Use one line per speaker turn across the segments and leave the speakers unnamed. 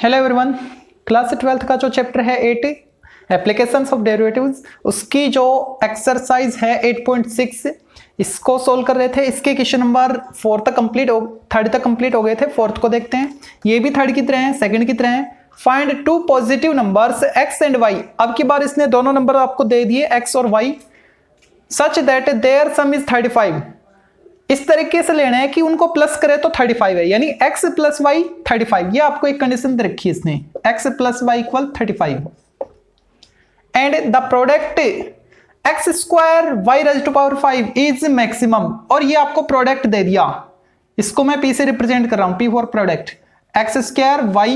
Hello everyone, class 12th का जो chapter है 8 एप्लीकेशंस ऑफ डेरिवेटिव्स, उसकी जो एक्सरसाइज है 8.6 इसको सोल्व कर रहे थे। इसके क्वेश्चन नंबर 4 तक कंप्लीट हो, 3rd तक कंप्लीट हो गए थे। 4th को देखते हैं। ये भी 3rd की तरह है, 2nd की तरह है। Find two positive numbers x and y। अब की बार इसने दोनों नंबर आपको दे दिए x और y, such that their sum is 35। इस तरीके से लेना है कि उनको प्लस करे तो 35 है, यानी x प्लस वाई 35। ये आपको एक कंडीशन दे रखी है इसने, x plus y equal 35 and the product x square y raise to power 5 is maximum. और ये आपको प्रोडक्ट दे दिया, इसको मैं p से रिप्रेजेंट कर रहा हूं, p for product x square y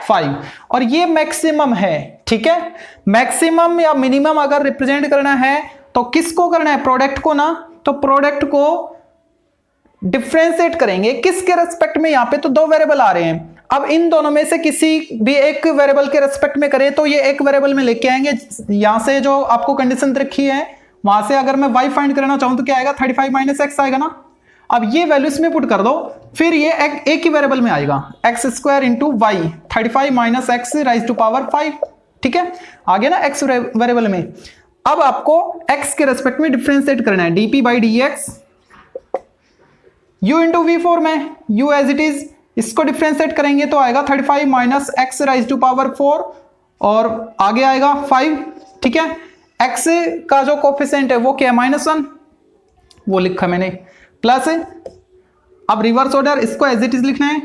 5, और ये मैक्सिमम है। ठीक है, मैक्सिमम या मिनिमम अगर रिप्रेजेंट करना है तो किसको करना है, प्रोडक्ट को ना। तो प्रोडक्ट को डिफरेंशिएट करेंगे किसके रेस्पेक्ट में, यहां पे तो दो वेरिएबल आ रहे हैं। अब इन दोनों में से किसी भी एक वेरिएबल के रेस्पेक्ट में करें तो ये एक वेरिएबल में लेके आएंगे। यहां से जो आपको कंडीशन रखी है वहां से अगर मैं y फाइंड करना चाहूं तो क्या आएगा, 35 माइनस एक्स आएगा ना। अब ये वैल्यू इसमें पुट कर दो, फिर ये एक ही वेरिएबल में आएगा, x square into y 35 minus x raise to power 5। ठीक है, आ गया ना एक्स वेरिएबल में। अब आपको x के रेस्पेक्ट में डिफरेंशिएट करना है, dp by d x u into v 4 में u एज इट इज, इसको डिफरेंशिएट करेंगे तो आएगा 35 minus x raise to power 4 और आगे आएगा 5। ठीक है, x का जो कोफिशिएंट है वो क्या है, -1, वो लिखा मैंने, प्लस अब रिवर्स ऑर्डर इसको एज इट इज लिखना है,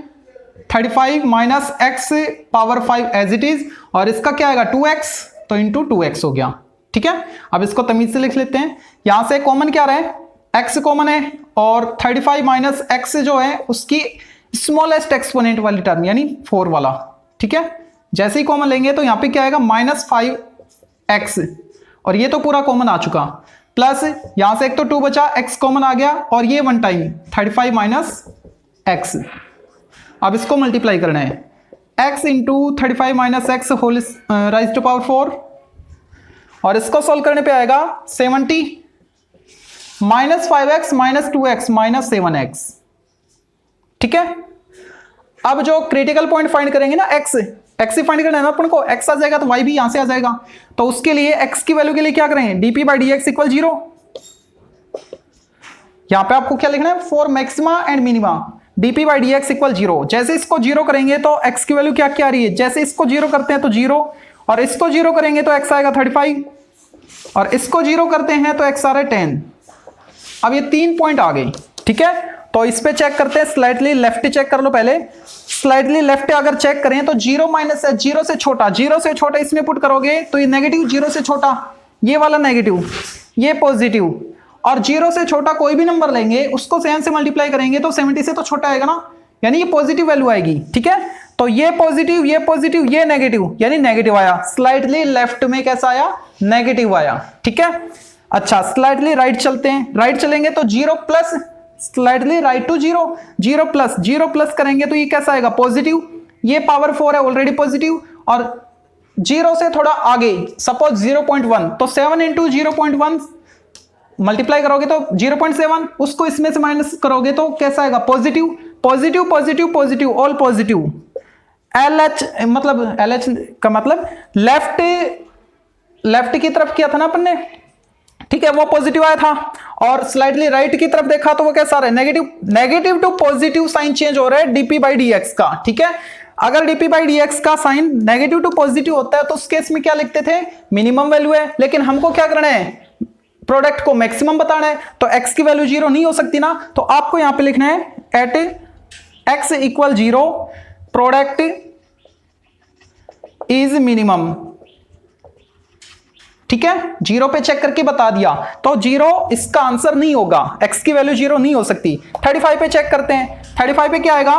35 minus x power 5 as it is, और इसका क्या आएगा 2x, तो इंटू 2x हो गया। ठीक है, अब इसको तमीज से लिख लेते हैं। यहां से कॉमन क्या रहा है, x कॉमन है, और 35 माइनस एक्स जो है उसकी स्मॉलेस्ट एक्सपोनेंट वाली टर्म यानी 4 वाला। ठीक है, जैसे ही कॉमन लेंगे तो यहां पे क्या आएगा -5x, और ये तो पूरा कॉमन आ चुका, प्लस यहां से एक तो 2 बचा, x कॉमन आ गया, और ये 1 टाइम 35 माइनस एक्स। अब इसको मल्टीप्लाई करना है, x into 35 minus x whole raise to power 4, और इसको सोल्व करने पे आएगा 70 minus 5x minus 2x minus 7x। ठीक है, अब जो क्रिटिकल पॉइंट फाइंड करेंगे ना, x ही फाइंड करना है ना अपन को, x आ जाएगा तो y भी यहां से आ जाएगा। तो उसके लिए x की वैल्यू के लिए क्या करेंगे, dp by d x equal 0। यहां पे आपको क्या लिखना है, for maxima and minima dp by d x equal 0। जैसे इसको 0 करेंगे तो x की वैल्यू क्या क्या आ रही है, जैसे इसको 0 करते हैं तो 0, और इसको 0 करेंगे तो x आएगा 35, और इसको 0 करते हैं तो x आ रहा है 10। अब ये 3 पॉइंट आ गए। ठीक है, तो इस पे चेक करते हैं, स्लाइडली लेफ्ट चेक कर लो पहले। स्लाइडली लेफ्ट अगर चेक करें तो 0 माइनस है, 0 से छोटा, 0 से छोटा इसमें पुट करोगे तो ये नेगेटिव, 0 से छोटा ये वाला नेगेटिव, ये पॉजिटिव, और 0 से छोटा कोई भी नंबर लेंगे उसको 7 से मल्टीप्लाई करेंगे तो 70 से तो छोटा आएगा ना, यानी ये पॉजिटिव वैल्यू आएगी। ठीक है, तो ये पॉजिटिव, ये नेगेटिव, यानी नेगेटिव आया। स्लाइडली लेफ्ट में कैसा आया, नेगेटिव आया। ठीक है, अच्छा स्लाइडली राइट चलते हैं, राइट चलेंगे तो 0 plus, slightly right to 0, 0 plus करेंगे तो ये कैसा आएगा, पॉजिटिव, ये पावर 4 है ऑलरेडी पॉजिटिव, और 0 से थोड़ा आगे सपोज 0.1, तो 7 इंटू 0.1 मल्टीप्लाई करोगे तो 0.7, उसको इसमें से माइनस करोगे तो कैसा आएगा, positive, positive positive positive, all positive. LH मतलब LH का मतलब लेफ्ट की तरफ किया था ना अपन ने, ठीक है, वो पॉजिटिव आया था, और स्लाइडली राइट की तरफ देखा तो वो कैसा रहा है, negative to positive sign change हो रहा है डीपी बाई डी एक्स का। ठीक है, अगर डीपी बाई डी एक्स का साइन नेगेटिव टू पॉजिटिव होता है तो उस केस में क्या लिखते थे, मिनिमम वैल्यू है, लेकिन हमको क्या करना है, प्रोडक्ट को मैक्सिमम बताना है, तो x की वैल्यू 0 नहीं हो सकती ना, तो आपको यहां पे लिखना है at x equal 0 product is minimum. ठीक है, 0 पे चेक करके बता दिया, तो 0 इसका आंसर नहीं होगा, x की वैल्यू 0 नहीं हो सकती। 35 पे चेक करते हैं, 35 पे क्या आएगा,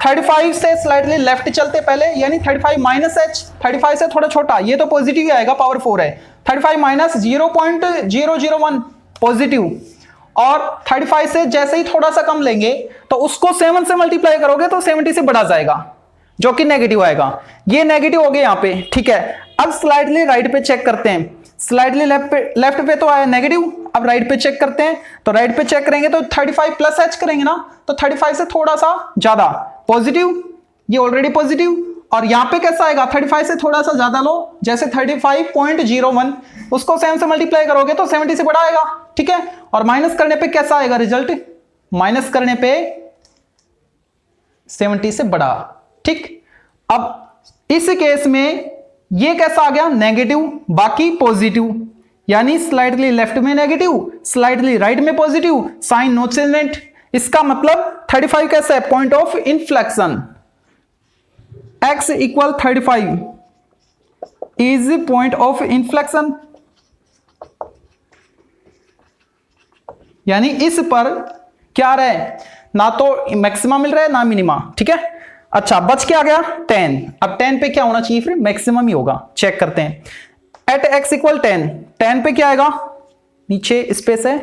35 से स्लाइडली लेफ्ट चलते पहले, यानी 35 माइनस h, 35 से थोड़ा छोटा, ये तो पॉजिटिव ही आएगा, पावर 4 है, 35 माइनस 0.001 पॉजिटिव, और 35 से जैसे ही थोड़ा सा कम लेंगे तो उसको 7 से मल्टीप्लाई करोगे तो 70 से बढ़ा जाएगा, जो कि नेगेटिव आएगा, ये नेगेटिव हो गया यहाँ पे। ठीक है, अब स्लाइडली राइट पे चेक करते हैं, स्लाइडली लेफ्ट पे तो आया नेगेटिव, अब राइट पे चेक करते हैं, तो राइट पे चेक करेंगे तो 35 प्लस h करेंगे ना, तो 35 से थोड़ा सा ज्यादा पॉजिटिव, ये ऑलरेडी पॉजिटिव, और यहां पे कैसा आएगा, 35 से थोड़ा सा ज्यादा लो, जैसे 35.01, उसको 7 से मल्टीप्लाई करोगे तो 70 से बड़ा आएगा, ठीक है। और माइनस करने पे कैसा आएगा रिजल्ट, माइनस करने पे 70 से बड़ा, ठीक। अब इस केस में ये कैसा आ गया, नेगेटिव, बाकी पॉजिटिव, यानी स्लाइडली लेफ्ट में नेगेटिव, स्लाइडली राइट में पॉजिटिव, साइन नो चेंज। इसका मतलब 35 कैसा है, point of inflection, x equal 35 is point of inflection, यानी इस पर क्या रहे, ना तो मैक्सिमा मिल रहा है ना मिनिमा, ठीक है। अच्छा बच क्या गया 10, अब 10 पे क्या होना चाहिए, फिर मैक्सिमम ही होगा, चेक करते हैं। एट x इक्वल 10, 10 पे क्या आएगा, नीचे स्पेस है,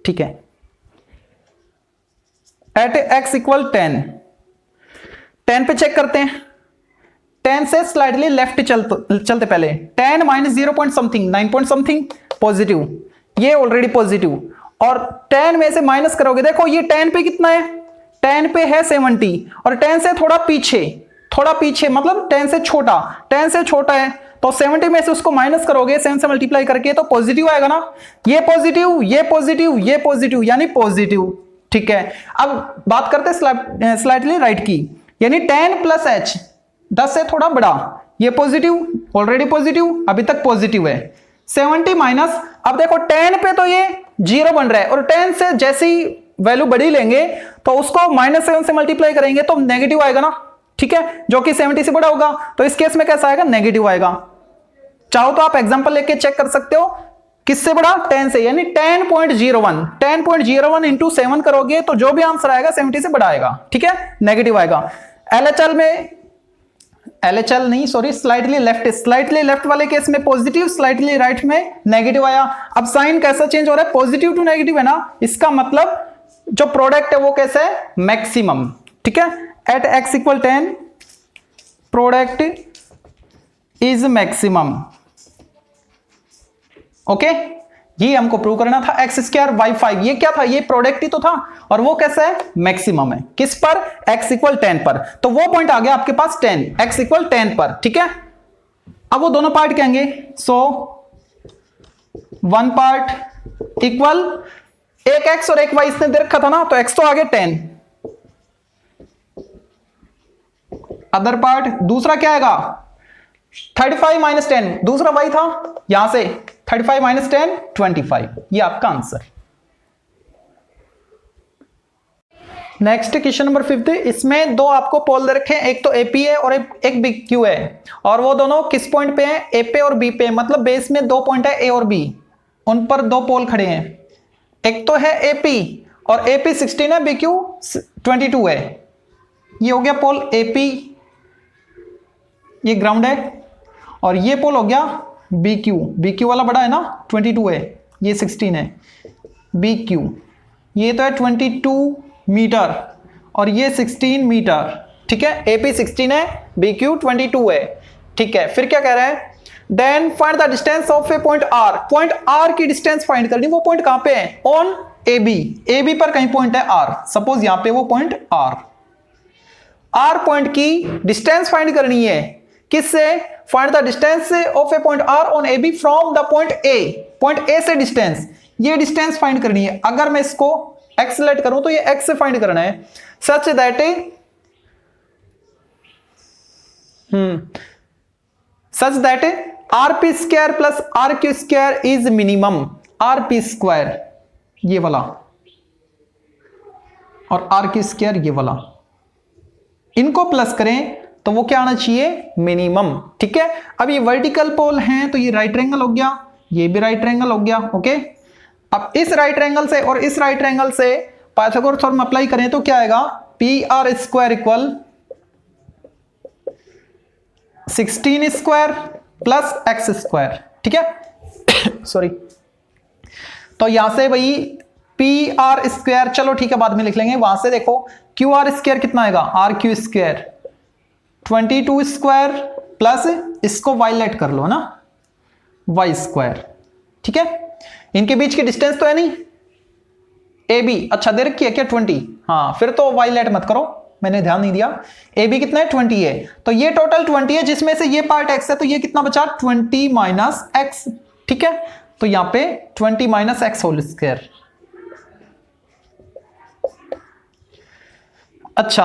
ठीक है। एट x इक्वल 10, 10 पे चेक करते हैं, 10 से स्लाइडली लेफ्ट चलते पहले, 10 minus 0 point something, 9 point something positive, ये ऑलरेडी पॉजिटिव, और 10 में से माइनस करोगे, देखो ये 10 पे कितना है, 10 पे है 70, और 10 से थोड़ा पीछे मतलब 10 से छोटा, 10 से छोटा है तो 70 में से उसको माइनस करोगे 7 से मल्टीप्लाई करके तो पॉजिटिव आएगा ना, ये पॉजिटिव, ये पॉजिटिव, ये पॉजिटिव, यानी पॉजिटिव, ठीक है। अब बात करते हैं स्लाइटली राइट की, यानी 10 प्लस h, 10 से थोड़ा बड़ा, ये पॉजिटिव, ऑलरेडी पॉजिटिव, अभी तक पॉजिटिव है। 70 माइनस, अब देखो 10 पे तो ये 0 बन रहा है, और 10 से जैसी वैल्यू बड़ी लेंगे तो उसको -7 से मल्टीप्लाई करेंगे तो नेगेटिव आएगा ना, ठीक है, जो कि 70 से बड़ा होगा, तो इस केस में कैसा आएगा, नेगेटिव आएगा। चाहो तो आप एग्जांपल लेके चेक कर सकते हो, किससे बड़ा, 10 से, यानी 10.01, 10.01 इंटू 7 करोगे तो जो भी आंसर आएगा 70 से बड़ा आएगा, ठीक है, नेगेटिव आएगा। LHL में, LHL नहीं सॉरी, स्लाइटली लेफ्ट वाले केस में पॉजिटिव, स्लाइटली राइट में नेगेटिव आया। अब साइन कैसा चेंज हो रहा है, पॉजिटिव टू नेगेटिव है ना, इसका मतलब जो प्रोडक्ट है वो कैसा है, मैक्सिमम, ठीक है। At x equal 10 product is maximum, okay, ये हमको प्रूव करना था। x स्क्वायर y 5, ये क्या था, ये प्रोडक्ट ही तो था, और वो कैसा है, मैक्सिमम है, किस पर, x इक्वल 10 पर, तो वो पॉइंट आ गया आपके पास 10, x इक्वल 10 पर, ठीक है। अब वो दोनों पार्ट कहेंगे, सो वन पार्ट इक्वल, एक x और एक y इसने दे रखा था ना, तो x तो आ गया 10, अदर पार्ट दूसरा क्या आएगा, 35 माइनस 10, दूसरा y था, यहां से 35 माइनस 10 25, ये आपका आंसर। नेक्स्ट क्वेश्चन नंबर 5, इसमें दो आपको पोल दे रखे हैं, एक तो AP है और एक BQ है, और वो दोनों किस पॉइंट पे हैं, A पे और B पे, मतलब बेस में दो पॉइंट है A और B, उन पर दो पोल खड़े हैं, एक तो है AP और AP 16 है, BQ 22 है, ये हो गया पोल AP, ये ग्राउंड है, और ये पोल हो गया BQ वाला बड़ा है ना, 22 है, ये 16 है, BQ ये तो है 22 मीटर और ये 16 मीटर, ठीक है। AP 16 है, BQ 22 है, ठीक है। फिर क्या कह रहा है, then find the distance of a point R, point R की डिस्टेंस फाइंड करनी, वो पॉइंट कहां पे है, ऑन AB पर कहीं पॉइंट है R, सपोज यहां पे वो पॉइंट R पॉइंट की डिस्टेंस फाइंड करनी है, किससे, find the distance of a point R on AB from the point A से डिस्टेंस, ये डिस्टेंस फाइंड करनी है। अगर मैं इसको x सेलेक्ट करूं तो ये x से फाइंड करना है, such that RP square plus RQ square is minimum, RP square ये वाला और RQ स्क्वायर ये वाला, इनको प्लस करें तो वो क्या आना चाहिए, मिनिमम, ठीक है। अब ये वर्टिकल पोल हैं तो ये राइट ट्रायंगल हो गया, ये भी राइट ट्रायंगल हो गया, ओके। अब इस राइट ट्रायंगल से और इस राइट ट्रायंगल से पाइथागोरस थ्योरम अप्लाई करें तो क्या आएगा, PR square equal 16 square plus x square, ठीक है सॉरी। तो यहां से भाई PR स्क्वायर, चलो ठीक है बाद में लिख लेंगे, वहां से देखो QR स्क्वायर कितना आएगा, RQ स्क्वायर 22 स्क्वायर प्लस इसको वायलेट कर लो ना, y स्क्वायर, ठीक है। इनके बीच की डिस्टेंस तो है नहीं AB, अच्छा दे रखी है क्या 20, हाँ फिर तो वायलेट मत करो, मैंने ध्यान नहीं दिया। ए बी कितना है 20 है, तो ये टोटल 20 है जिसमें से ये पार्ट x है, तो ये कितना बचा 20 माइनस एक्स। ठीक है, तो यहां पे 20 माइनस एक्स होल स्क्वायर। अच्छा,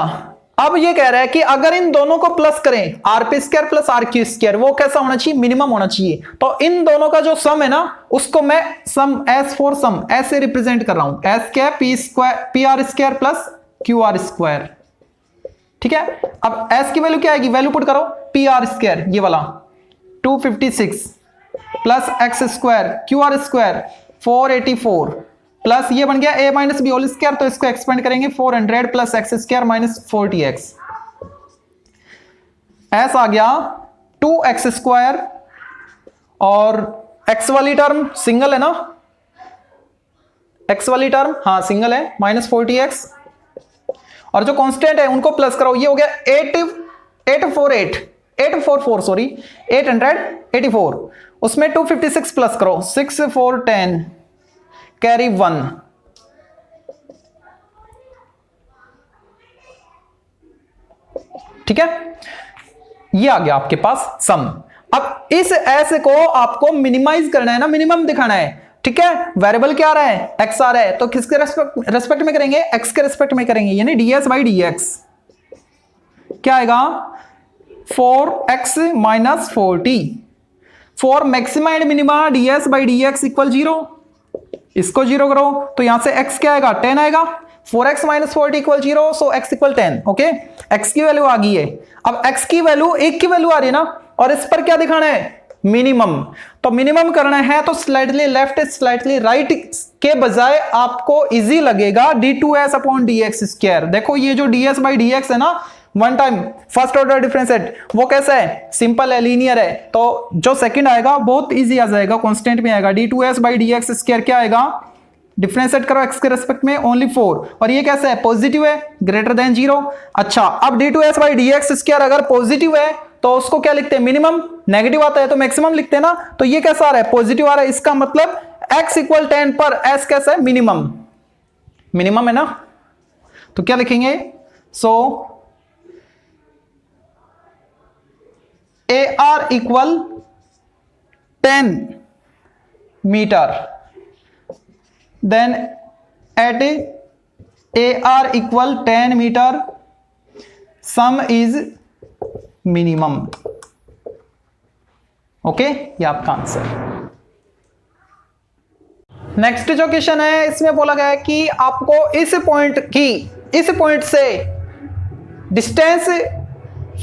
अब ये कह रहा है कि अगर इन दोनों को प्लस करें R P square plus R Q square, वो कैसा होना चाहिए, मिनिमम होना चाहिए। तो इन दोनों का जो सम है ना, उसको मैं सम एस फॉर सम ऐसे रिप्रेजेंट कर रहा हूं, एस क्या है P square P R square plus Q R square. ठीक है, अब एस की वैल्यू क्या आएगी, वैल्यू पुट करो, पी आर स्क्वायर ये वाला 256 plus x square Q R square 484 plus ये बन गया A minus B whole square, तो इसको एक्सपेंड करेंगे 400 plus x square minus 40x। S आ गया 2x स्क्वायर और x वाली टर्म सिंगल है ना, x वाली टर्म हाँ सिंगल है माइनस 40x, और जो कांस्टेंट है उनको प्लस करो, ये हो गया 884 उसमें 256 प्लस करो 6 4 10 कैरी 1। ठीक है, ये आ गया आपके पास सम। अब इस ऐसे को आपको मिनिमाइज करना है ना, मिनिमम दिखाना है। ठीक है, वेरिएबल क्या आ रहा है, एक्स आ रहा है, तो किसके रेस्पेक्ट में करेंगे, एक्स के रेस्पेक्ट में करेंगे, यानी ds बाई dx क्या आएगा 4x minus 40 for maxima and minima ds by dx equal 0। इसको 0 करो तो यहां से x क्या आएगा 10 आएगा, 4x माइनस 40 इक्वल 0, सो x इक्वल 10। ओके, x की वैल्यू आ गई है। अब x की वैल्यू 1 की वैल्यू आ रही है ना, और इस पर क्या दिखाना है, मिनिमम। तो मिनिमम करना है तो स्लाइटली लेफ्ट स्लाइटली राइट के बजाय आपको इजी लगेगा d2s अपॉन dx स्क्वायर। देखो ये जो ds बाई dx है ना, one time first order differentiate, वो कैसा है, सिंपल है, लीनियर है, तो जो सेकंड आएगा बहुत इजी आ जाएगा, कांस्टेंट में आएगा। d2s बाई dx स्क्वायर क्या आएगा, डिफरेंशिएट करो x के रेस्पेक्ट में ओनली 4, और ये कैसा है, पॉजिटिव है, ग्रेटर देन 0। अच्छा, अब d2s बाई dx स्क्वायर अगर पॉजिटिव है तो उसको क्या लिखते हैं, मिनिमम। नेगेटिव आता है तो मैक्सिमम लिखते हैं ना, तो ये कैसा आ रहा है, पॉजिटिव आ रहा है, इसका मतलब x इक्वल 10 पर s कैसा है, मिनिमम। मिनिमम है ना, तो क्या लिखेंगे, so AR equal 10 metre, then at AR equal 10 metre sum is minimum. Okay, ये आपका आंसर। नेक्स्ट जो क्वेश्चन है इसमें बोला गया है कि आपको इस पॉइंट से डिस्टेंस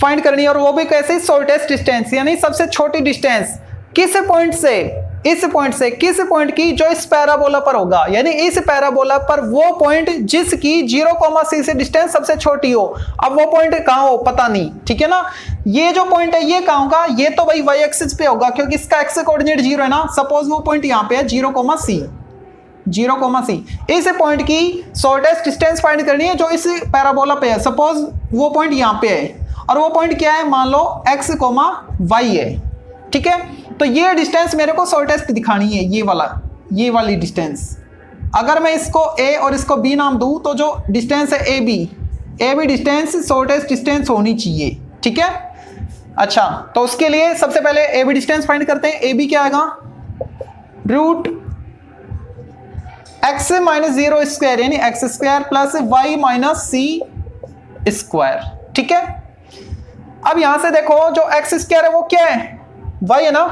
फाइंड करनी है, और वो भी कैसे, शॉर्टेस्ट डिस्टेंस, यानी सबसे छोटी डिस्टेंस किस पॉइंट से, इस पॉइंट से किस पॉइंट की जो इस पैराबोला पर होगा, यानी इस पैराबोला पर वो पॉइंट जिसकी 0,c से डिस्टेंस सबसे छोटी हो। अब वो पॉइंट कहां हो पता नहीं, ठीक है ना। ये जो पॉइंट है ये कहां होगा, ये तो भाई y एक्सिस पे होगा क्योंकि इसका एक्स कोऑर्डिनेट 0 है ना। सपोज वो पॉइंट यहां पे है 0,c, इस पॉइंट की शॉर्टेस्ट डिस्टेंस फाइंड करनी है जो इस पैराबोला पे है। सपोज वो पॉइंट यहां पे है और वो पॉइंट क्या है, मान लो x, y है, ठीक है। तो ये डिस्टेंस मेरे को शॉर्टेस्ट दिखानी है, ये वाली डिस्टेंस। अगर मैं इसको a और इसको b नाम दूं तो जो डिस्टेंस है A B distance shortest distance होनी चाहिए, ठीक है। अच्छा, तो उसके लिए सबसे पहले ए बी डिस्टेंस फाइंड करते हैं। ए बी क्या आएगा, रूट x माइनस 0 स्क्वायर यानी x square plus y minus c square, ठीक है। अब यहां से देखो जो x स्क्वायर है वो क्या है, y है ना,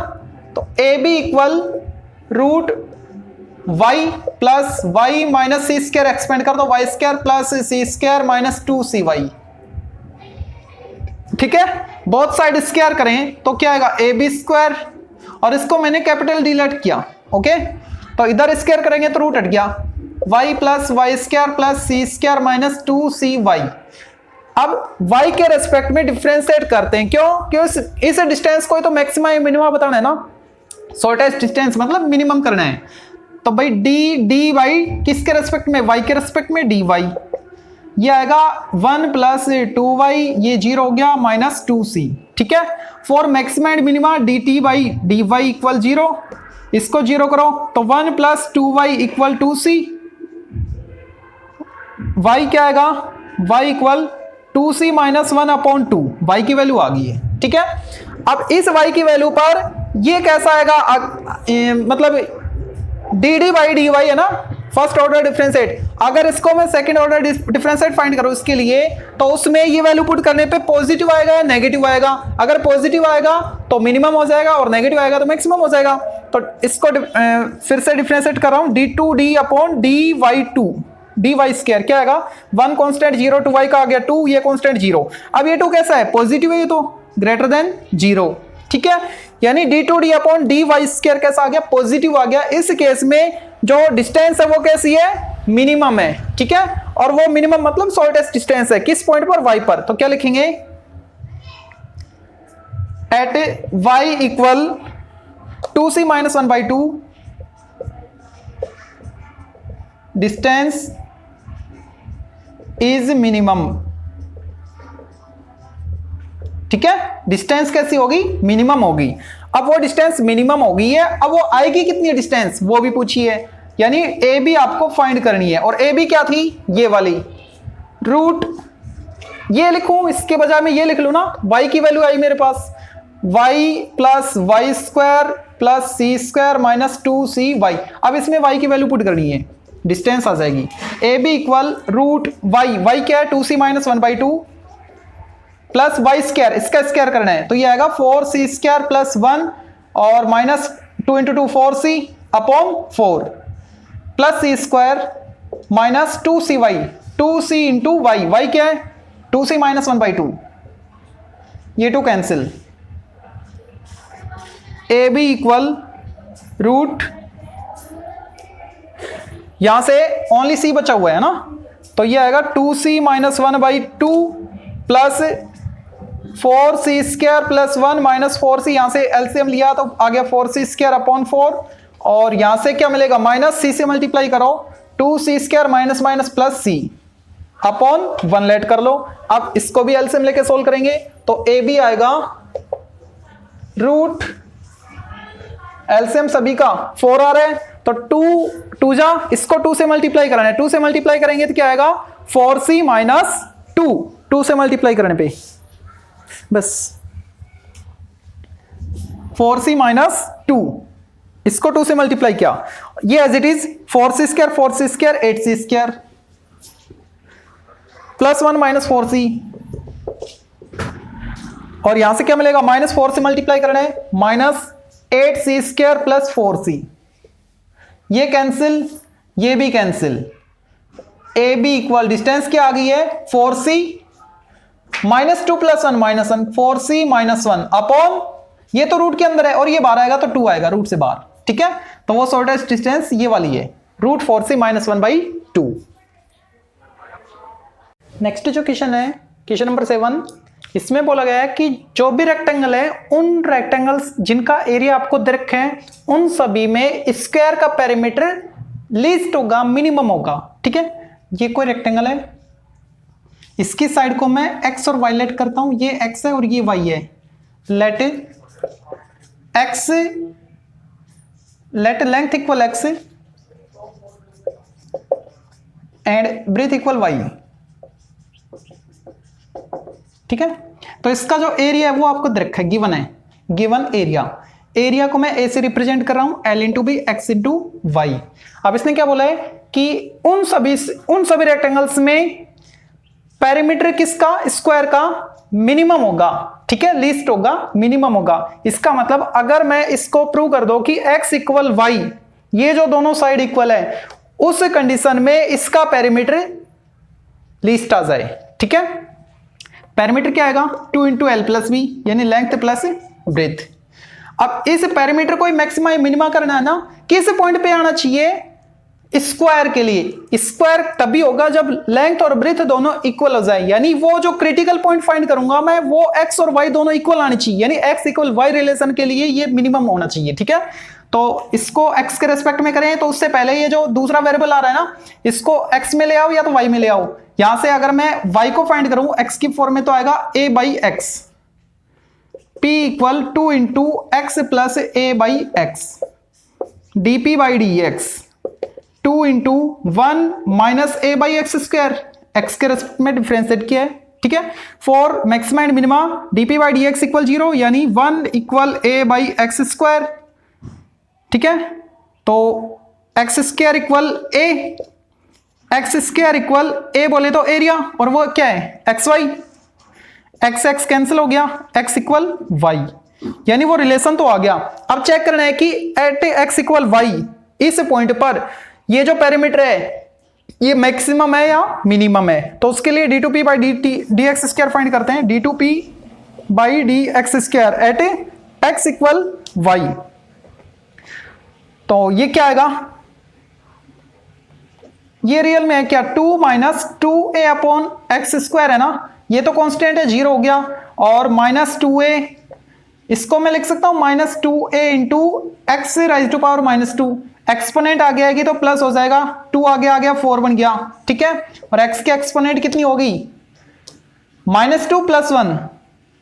तो A B equal root y plus y minus c square, expand कर दो y स्क्वायर प्लस सी स्क्वायर माइनस 2cy, ठीक है। बोथ साइड स्क्वायर करें तो क्या आएगा, ए बी स्क्वायर, और इसको मैंने कैपिटल डी लेट किया, ओके। तो इधर स्क्वायर करेंगे तो रूट हट गया, y plus Y square plus सी स्क्वायर माइनस 2cy। अब y के रेस्पेक्ट में डिफरेंशिएट करते हैं, क्यों इस डिस्टेंस को तो मैक्सिमा या मिनिमा बताना है ना, शॉर्टेस्ट डिस्टेंस मतलब मिनिमम करना है। तो भाई डी वाई किसके रेस्पेक्ट में, y के रेस्पेक्ट में dy, ये आएगा 1 प्लस 2y, ये 0 हो गया माइनस 2c, ठीक है। For maxima and minima dt by dy equal 0, इसको 0 करो तो 1 plus 2y equal 2c, y क्या आएगा, y equal 2c minus 1/2 y की वैल्यू आ गई है, ठीक है। अब इस y की वैल्यू पर ये कैसा आएगा, मतलब dd बाई dy है ना, फर्स्ट ऑर्डर डिफरेंशिएट। अगर इसको मैं सेकंड ऑर्डर डिफरेंशिएट फाइंड करूं इसके लिए, तो उसमें ये वैल्यू पुट करने पे पॉजिटिव आएगा या नेगेटिव आएगा। अगर पॉजिटिव आएगा तो मिनिमम हो जाएगा और नेगेटिव आएगा तो मैक्सिमम हो जाएगा। तो इसको फिर से डिफरेंशिएट कर रहा हूं, d2d अपॉन dy स्क्वायर क्या आएगा, 1 कांस्टेंट 0 टू y का आ गया 2, ये कांस्टेंट 0। अब ये 2 कैसा है, पॉजिटिव है, ये तो ग्रेटर देन 0, ठीक है। यानी d2d अपॉन dy स्क्वायर कैसा आ गया, पॉजिटिव आ गया। इस केस में जो डिस्टेंस है वो कैसी है, मिनिमम है, ठीक है। और वो मिनिमम मतलब शॉर्टेस्ट डिस्टेंस है किस पॉइंट पर, y पर। तो क्या लिखेंगे, at y equal 2c minus 1/2 distance is minimum, ठीक है। डिस्टेंस कैसी होगी, मिनिमम होगी। अब वो डिस्टेंस मिनिमम हो गई है, अब वो आएगी कितनी डिस्टेंस वो भी पूछी है, यानी ए बी आपको फाइंड करनी है। और ए बी क्या थी, ये वाली रूट, ये लिखूं इसके बजाय मैं ये लिख लूं ना, y की वैल्यू आई मेरे पास y plus Y square plus सी स्क्वायर माइनस 2cy। अब इसमें y की वैल्यू पुट करनी है, डिस्टेंस आ जाएगी A B equal root y क्या है, 2c minus 1/2 plus Y square, इसका स्क्वायर करना है तो ये आएगा 4c स्क्वायर प्लस 1 और minus 2 into 2 4c upon 4 plus सी square minus 2cy, 2c into y क्या है, 2c माइनस 1/2, ये 2 cancel. A B equal root, यहां से ओनली c बचा हुआ है ना, तो ये आएगा 2c minus 1/2 plus 4c square plus 1 minus 4c, यहां से एलसीएम लिया तो आ गया 4c स्क्वायर अपॉन 4, और यहां से क्या मिलेगा, माइनस c से मल्टीप्लाई करो 2c square minus minus plus c upon 1 let कर लो। अब इसको भी एलसीएम लेके सोल्व करेंगे तो ए बी आएगा रूट, एलसीएम सभी का 4 आ रहा है तो 2 जा, इसको 2 से मल्टीप्लाई कराना है, 2 से मल्टीप्लाई करेंगे तो क्या आएगा 4c माइनस 2 से मल्टीप्लाई करने पे बस 4c माइनस 2, इसको 2 से मल्टीप्लाई किया, ये as it is 4c square 8c square plus 1 minus 4c, और यहां से क्या मिलेगा, माइनस 4 से मल्टीप्लाई करना है minus 8c square plus 4c, ये कैंसिल, ये भी cancel. A B equal distance क्या आ गई है 4c minus 2 plus 1 minus 1, 4c minus 1 upon, ये तो रूट के अंदर है और ये बाहर आएगा तो 2 आएगा रूट से बाहर, ठीक है। तो वो शॉर्टेस्ट डिस्टेंस ये वाली है, रूट 4c माइनस 1/2। नेक्स्ट जो क्वेश्चन है, क्वेश्चन नंबर 7, इसमें बोला गया है कि जो भी रेक्टेंगल है, उन रेक्टेंगल्स जिनका एरिया आपको दे रखे हैं उन सभी में स्क्वायर का पेरीमीटर लीस्ट होगा, मिनिमम होगा, ठीक है। ये कोई रेक्टेंगल है, इसकी साइड को मैं x और y लेट करता हूं, ये x है और ये y है। Let x, let length equal x and breadth equal y, ठीक है। तो इसका जो एरिया है वो आपको दे रखा है, गिवन है, गिवन एरिया को मैं a से रिप्रेजेंट कर रहा हूं, l into b x into y. अब इसने क्या बोला है कि उन सभी रेक्टेंगल्स में पेरीमीटर किसका, स्क्वायर का मिनिमम होगा, ठीक है, लीस्ट होगा, मिनिमम होगा। इसका मतलब अगर मैं इसको प्रूव कर दो कि x इक्वल वाई, ये जो दोनों साइड इक्वल है, उस कंडीशन में इसका पेरीमीटर लीस्ट आ जाए, ठीक है। पेरीमीटर क्या आएगा 2 इंटू एल प्लस बी, यानी लेंथ प्लस ब्रेथ। अब इस पेरीमीटर को मैक्सिमा मिनिमा करना है ना, किस पॉइंट पे आना चाहिए, स्क्वायर के लिए। स्क्वायर तभी होगा जब लेंथ और ब्रेथ दोनों इक्वल हो जाए, यानी वो जो क्रिटिकल पॉइंट फाइंड करूंगा मैं, वो एक्स और वाई दोनों इक्वल आने चाहिए, यानी एक्स इक्वल वाई रिलेशन के लिए ये मिनिमम होना चाहिए, ठीक है। तो इसको एक्स के रेस्पेक्ट में करें तो उससे पहले ये जो दूसरा वेरिएबल आ रहा है ना, इसको एक्स में ले आओ या तो वाई में ले आओ। यहां से अगर मैं y को फाइंड करूं एक्स की फॉर्म में तो आएगा a by x, p equal 2 into X plus a by x, dp by d x 2 into 1 minus a by x square, x के रेस्पेक्ट में डिफरेंशिएट किया है ठीक है। For maxima and minima dp by d x equal 0 यानी 1 equal a by x square, ठीक है। तो x square equal a, x square equal a बोले तो एरिया, और वो क्या है x y, x x cancel हो गया, x इक्वल वाई, यानी वो रिलेशन तो आ गया। अब चेक करना है कि एट x इक्वल वाई इस पॉइंट पर ये जो पैरामीटर है ये मैक्सिमम है या मिनिमम है। तो उसके लिए d2p by d x square find करते हैं, d2p by d x square at x equal y. तो ये क्या आएगा, ये रियल में है क्या 2 minus 2a upon x square है ना, ये तो कांस्टेंट है 0 हो गया, और माइनस 2a इसको मैं लिख सकता हूं minus 2a into X raise to power minus 2, exponent आ गया तो प्लस हो जाएगा, 2 आगे आ गया 4 बन गया, ठीक है। और x की एक्सपोनेंट कितनी होगी minus 2 plus 1,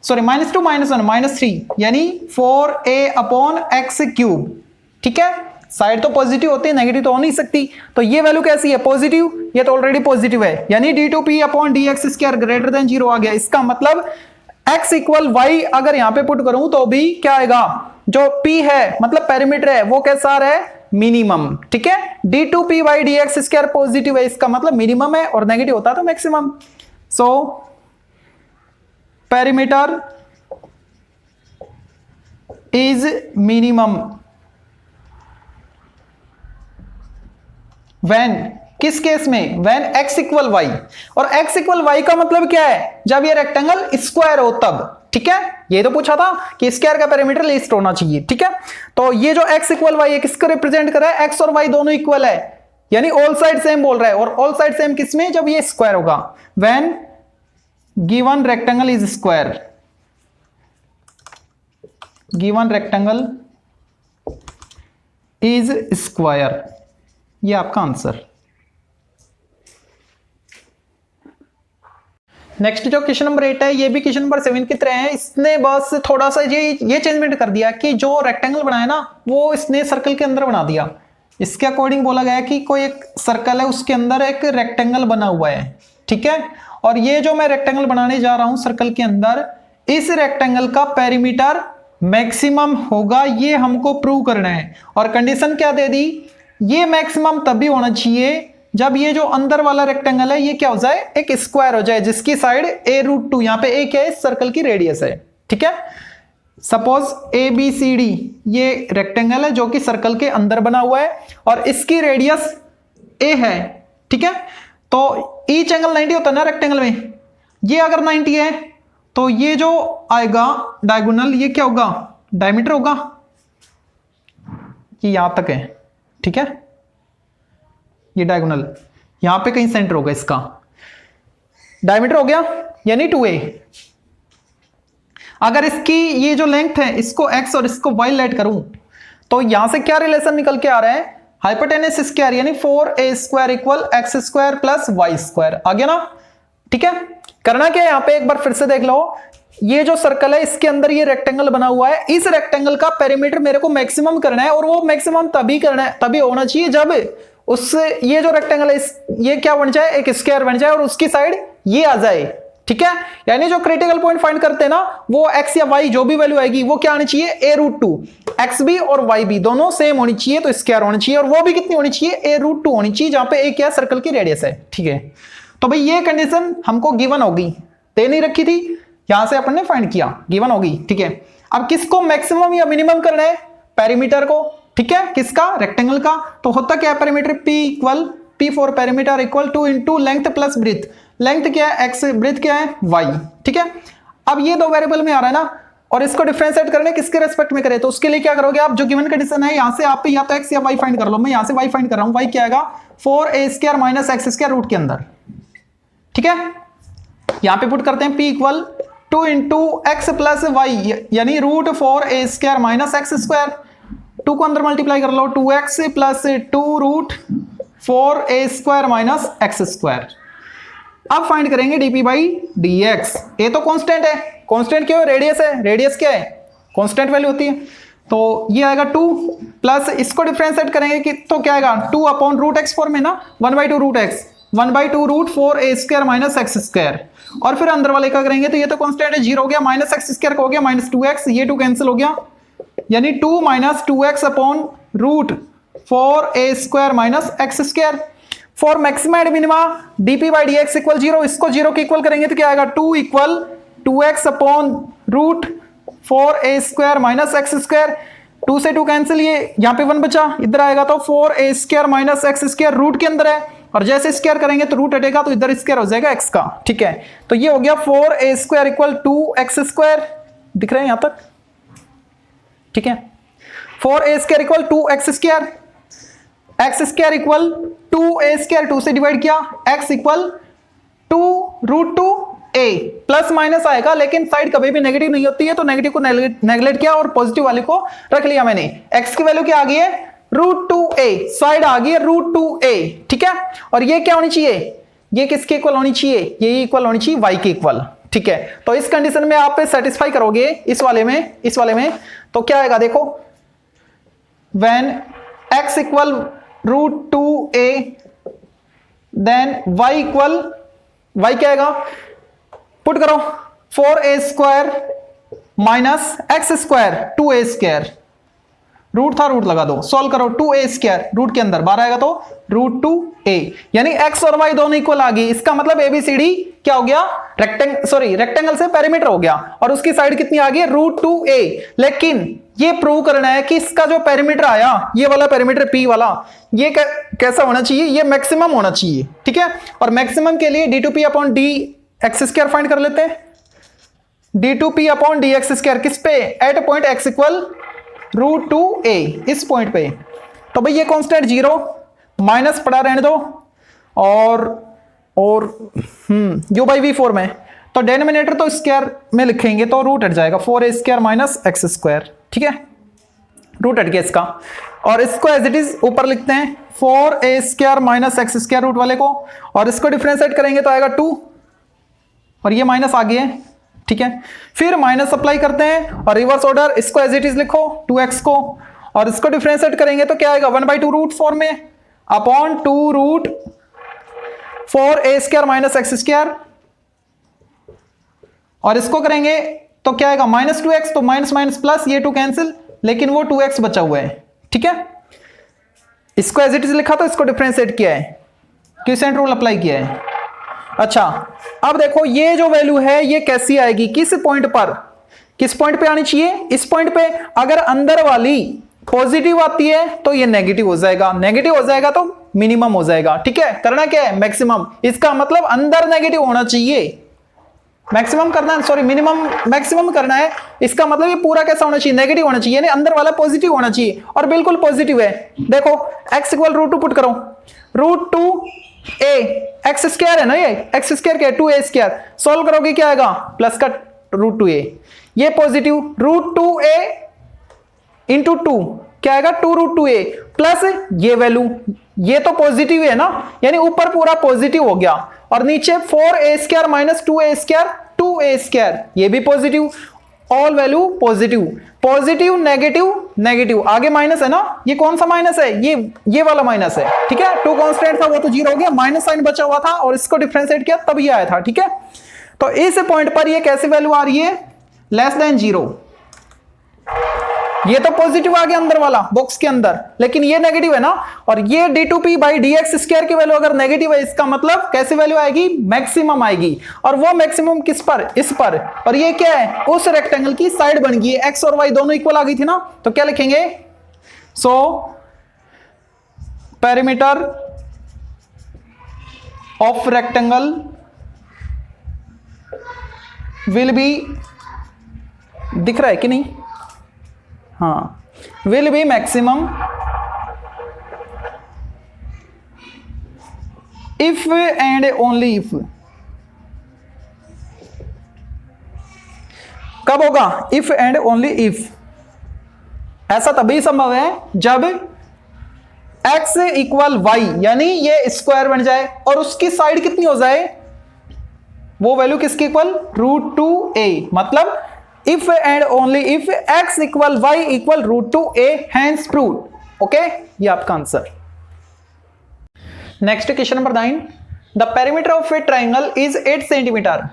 sorry minus 2 minus 1 minus 3, यानी 4a अपॉन एक्स क्यूब, ठीक है। साइड तो पॉजिटिव होती है, नेगेटिव तो हो नहीं सकती, तो ये वैल्यू कैसी है पॉजिटिव, ये तो ऑलरेडी पॉजिटिव है, यानी d2p upon D x square greater than 0 आ गया। इसका मतलब x इक्वल वाई अगर यहां पे पुट करूं तो भी क्या आएगा, जो p है मतलब पैरामीटर है वो कैसा आ रहा है मिनिमम, ठीक है। d2p by d x square positive है, इसका मतलब मिनिमम है, और नेगेटिव होता तो maximum. So parameter is minimum when, किस केस में, व्हेन x इक्वल वाई, और x इक्वल वाई का मतलब क्या है, जब ये रेक्टेंगल स्क्वायर हो तब, ठीक है। ये तो पूछा था कि स्क्वायर का पैरामीटर लिस्ट होना चाहिए, ठीक है। तो ये जो x इक्वल वाई है किसको रिप्रेजेंट कर रहा है, x और y दोनों इक्वल है, यानी ऑल साइड सेम बोल रहा है, और ऑल साइड सेम किसमें, जब ये स्क्वायर होगा, when given rectangle is square, given rectangle is square, ये आपका आंसर। नेक्स्ट जो क्वेश्चन नंबर 8 है ये भी क्वेश्चन नंबर 7 की तरह है, इसने बस थोड़ा सा ये चेंजमेंट कर दिया कि जो रेक्टेंगल बनाया ना वो इसने सर्कल के अंदर बना दिया। इसके अकॉर्डिंग बोला गया कि कोई एक सर्कल है उसके अंदर एक रेक्टेंगल बना हुआ है, ठीक है। और ये जो मैं रेक्टेंगल बनाने जा रहा हूं सर्कल के अंदर, इस रेक्टेंगल का पेरीमीटर मैक्सिमम होगा, ये हमको प्रूव करना है। और कंडीशन क्या दे दी, ये मैक्सिमम तभी होना चाहिए जब ये जो अंदर वाला रेक्टेंगल है ये क्या हो जाए, एक स्क्वायर हो जाए जिसकी साइड a√2, यहां पे a क्या है, सर्कल की रेडियस है, ठीक है। सपोज ABCD ये रेक्टेंगल है जो कि सर्कल के अंदर बना हुआ है और इसकी रेडियस a है, ठीक है। तो ईच एंगल 90 होता है ना रेक्टेंगल में, ये अगर 90 है तो ये जो आएगा डायगोनल ये क्या होगा, डायमीटर होगा, ये यहां तक है, ठीक है। ये डायगोनल यहां पे कहीं सेंटर होगा, इसका डायमीटर हो गया यानी 2a। अगर इसकी ये जो लेंथ है इसको x और इसको y लेट करूं तो यहां से क्या रिलेशन निकल के आ रहा है, हाइपोटेनस स्क्वायर यानी 4a स्क्वायर equal X square plus Y square, आ गया ना, ठीक है। करना क्या है यहां पे एक बार फिर से देख लो, ये जो सर्कल है इसके अंदर ये रेक्टेंगल बना हुआ है, इस रेक्टेंगल का पेरीमीटर मेरे को मैक्सिमम करना है, और वो मैक्सिमम तभी करना है, तभी होना चाहिए जब उस ये जो रेक्टेंगल है ये क्या बन जाए, एक स्क्वायर बन जाए और उसकी साइड ये आ जाए, ठीक है। यानी जो क्रिटिकल पॉइंट फाइंड करते हैं ना वो x या y जो भी वैल्यू आएगी वो क्या आनी चाहिए, a√2, x भी और y भी दोनों सेम होनी चाहिए, तो स्क्वायर होनी चाहिए, और वो भी कितनी होनी चाहिए, a√2 होनी चाहिए, जहां पे a क्या सर्कल की रेडियस है, ठीक है। तो भाई ये कंडीशन हमको गिवन होगी, दे नहीं रखी थी, यहां से अपन ने फाइंड किया, गिवन होगी, ठीक है। अब किसको मैक्सिमम या मिनिमम करना है, पेरीमीटर को, ठीक है, किसका, रेक्टेंगल का। तो होता क्या है perimeter, p for perimeter equal 2 into length plus breadth, length क्या है x, ब्रीथ क्या है y, ठीक है। अब ये दो वेरिएबल में आ रहा है ना, और इसको डिफरेंशिएट करने किसके रेस्पेक्ट में करें, तो उसके लिए क्या करोगे आप, जो गिवन कंडीशन है यहां से आप या तो x या y फाइंड कर लो, मैं यहां से y फाइंड कर रहा हूं, y क्या आएगा 4a square minus x square root के अंदर, ठीक है। यहां पे पुट करते हैं p equal 2 into X plus Y यानी root 4a square minus x square, 2 को अंदर मल्टीप्लाई कर लो, 2x plus 2 root 4a square minus x square. अब फाइंड करेंगे dp बाई dx, ए तो कांस्टेंट है, कांस्टेंट क्यों, रेडियस है, रेडियस क्या है, कांस्टेंट वैल्यू होती है, तो ये आएगा 2 प्लस इसको डिफरेंशिएट करेंगे कि तो क्या आएगा 2 अपॉन रूट एक्स फॉर्म में ना, 1/2 root x, 1/2√4a² minus x²। और फिर अंदर वाले का करेंगे तो ये तो कांस्टेंट है, 0 हो गया, माइनस x² का हो गया -2x, ये 2 कैंसिल हो गया, यानी 2 - 2x upon √4a² minus x²। For maxima and minima dp/dx = 0, इसको 0 के इक्वल करेंगे तो क्या आएगा, 2 = 2x upon √4a² minus x²। 2 से 2 कैंसिल, ये यहाँ पे 1 बचा, इधर आएगा तो 4a² माइनस x² रूट के अंदर है, और जैसे स्क्वायर करेंगे तो रूट हटेगा तो इधर स्क्वायर हो जाएगा x का। ठीक है, तो ये हो गया 4a² = 2x²। दिख रहे हैं यहां तक? ठीक है, 4a² = 2x², x² = 2a², 2 से डिवाइड किया, x = 2√2a। प्लस माइनस आएगा लेकिन साइड कभी भी नेगेटिव नहीं होती है, तो नेगेटिव को नेगलेक्ट किया और पॉजिटिव वाले को रख लिया मैंने। x की वैल्यू क्या आ गई है, √2a, साइड आ गई है √2a। ठीक है, और ये क्या होनी चाहिए, ये किसके इक्वल होनी चाहिए, ये इक्वल होनी चाहिए y के इक्वल। ठीक है, तो इस कंडीशन में आप सेटिस्फाई करोगे इस वाले में तो क्या आएगा, देखो, when x = √2a then y क्या आएगा, पुट करो, 4a² minus x², 2a², root था, रूट लगा दो, सॉल्व करो, 2a², रूट के अंदर 12 आएगा तो √2a, यानी x और y दोनों इक्वल आ गई। इसका मतलब ABCD क्या हो गया, रेक्टेंगल से पेरीमीटर हो गया, और उसकी साइड कितनी आ गई, √2a। लेकिन ये प्रूव करना है कि इसका जो पेरीमीटर आया, ये वाला पेरीमीटर P वाला, ये कैसा होना चाहिए, ये मैक्सिमम होना चाहिए। ठीक है, और मैक्सिमम के लिए d2p/dx² फाइंड कर लेते हैं। d2p/dx² किस पे, एट पॉइंट x = √2a, इस पॉइंट पे। तो भाई ये कांस्टेंट 0 माइनस पड़ा रहने दो, और u/v4 में, तो डिनोमिनेटर तो स्क्वायर में लिखेंगे तो रूट हट जाएगा, 4a² माइनस x²। ठीक है, रूट हट गया इसका, और इसको एज इट इज ऊपर लिखते हैं, 4a² माइनस x² रूट वाले को, और इसको डिफरेंशिएट करेंगे तो आएगा 2, और ये माइनस आ गया है। ठीक है, फिर माइनस अप्लाई करते हैं और रिवर्स ऑर्डर, इसको एज इट इज लिखो 2x को, और इसको डिफरेंशिएट करेंगे तो क्या आएगा, 1/2√4 में अपॉन 2√4a² माइनस x², और इसको करेंगे तो क्या आएगा, -2x, तो माइनस माइनस प्लस, ये 2 कैंसिल, लेकिन वो 2x बचा हुआ है। ठीक है, इसको एज इट इज लिखा तो इसको डिफरेंशिएट किया है, क्विसेंट रूल अप्लाई किया है। अच्छा, अब देखो ये जो वैल्यू है ये कैसी आएगी, किस पॉइंट पे आनी चाहिए, इस पॉइंट पे। अगर अंदर वाली पॉजिटिव आती है तो ये नेगेटिव हो जाएगा तो मिनिमम हो जाएगा। ठीक है, करना क्या है, मैक्सिमम, इसका मतलब अंदर नेगेटिव होना चाहिए, मैक्सिमम करना है, सॉरी मैक्सिमम करना है। इसका मतलब ये पूरा कैसा होना चाहिए, नेगेटिव होना चाहिए, यानी अंदर वाला पॉजिटिव होना चाहिए, और बिल्कुल पॉजिटिव है। देखो x = √2 पुट करो, √2a, x² है ना, ये x² क्या है, 2a², सॉल्व करोगे क्या आएगा, प्लस का √2a, ये पॉजिटिव, √2a इंटू 2 क्या आएगा, 2√2a प्लस ये वैल्यू, ये तो पॉजिटिव है ना, यानी ऊपर पूरा पॉजिटिव हो गया, और नीचे 4a² माइनस 2a², ये भी positive, all value positive negative, आगे माइनस है ना, ये कौन सा माइनस है, ये वाला माइनस है। ठीक है, 2 कांस्टेंट था वो तो 0 हो गया, माइनस साइन बचा हुआ था, और इसको डिफरेंशिएट किया तब ये आया था। ठीक है, तो इस पॉइंट पर ये कैसी वैल्यू आ रही है, <0। ये तो पॉजिटिव आ गया अंदर वाला बॉक्स के अंदर, लेकिन ये नेगेटिव है ना, और ये d2p/dx² की वैल्यू अगर नेगेटिव है, इसका मतलब कैसी वैल्यू आएगी, मैक्सिमम आएगी, और वो मैक्सिमम किस पर, इस पर, और ये क्या है, उस रेक्टेंगल की साइड बन गई है, x और y दोनों इक्वल आ गई थी ना, तो क्या लिखेंगे, so perimeter of rectangle will be, दिख रहा है कि नहीं, हाँ, will be maximum if and only if. कब होगा, इफ एंड ओनली इफ। ऐसा तभी संभव है जब x = y, यानी ये स्क्वायर बन जाए और उसकी साइड कितनी हो जाए, वो वैल्यू किसके इक्वल, √2a, मतलब if and only if x = y = √2a, hence proved। Okay, ये आपका answer. Next question number 9, the perimeter of a triangle is 8 centimetre.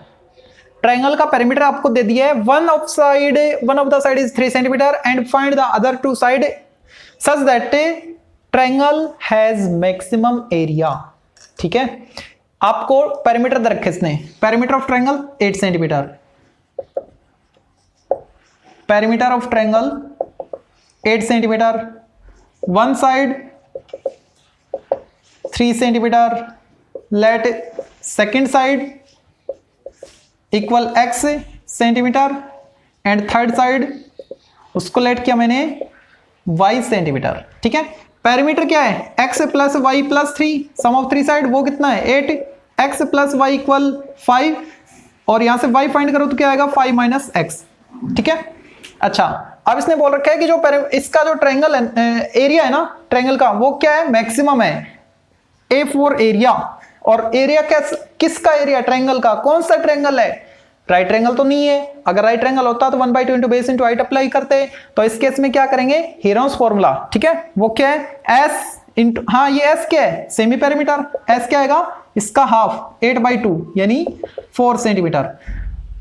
Triangle का पेरीमीटर आपको दे दिया है, one of the side is 3 centimetre and find the other two side such that triangle has maximum area. ठीक है, आपको perimeter दे रखे इसने, perimeter of triangle 8 centimetre, perimeter of triangle 8 centimetre, one side 3 centimetre, let second side equal x centimetre and third side उसको late किया मैंने y centimetre. ठीक है, पेरीमीटर क्या है x plus y plus 3, sum of 3 side वो कितना है 8, x प्लस वाई इक्वल 5 और यहां से y फाइंड करो तो क्या आएगा 5 माइनस एक्स। ठीक है, अच्छा अब इसने बोल रखा है कि जो इसका जो ट्रायंगल एरिया है ना ट्रायंगल का वो क्या है मैक्सिमम है A4 एरिया। और एरिया किसका एरिया ट्रायंगल का, कौन सा ट्रायंगल है, राइट ट्रायंगल तो नहीं है। अगर राइट ट्रायंगल होता तो 1/2 into base into height apply करते, तो इस केस में क्या करेंगे हीरोन्स फॉर्मूला। ठीक है, वो क्या है s इंटू, हाँ ये s क्या है सेमी पेरीमीटर, s क्या आएगा इसका हाफ 8/2 यानी 4 सेंटीमीटर।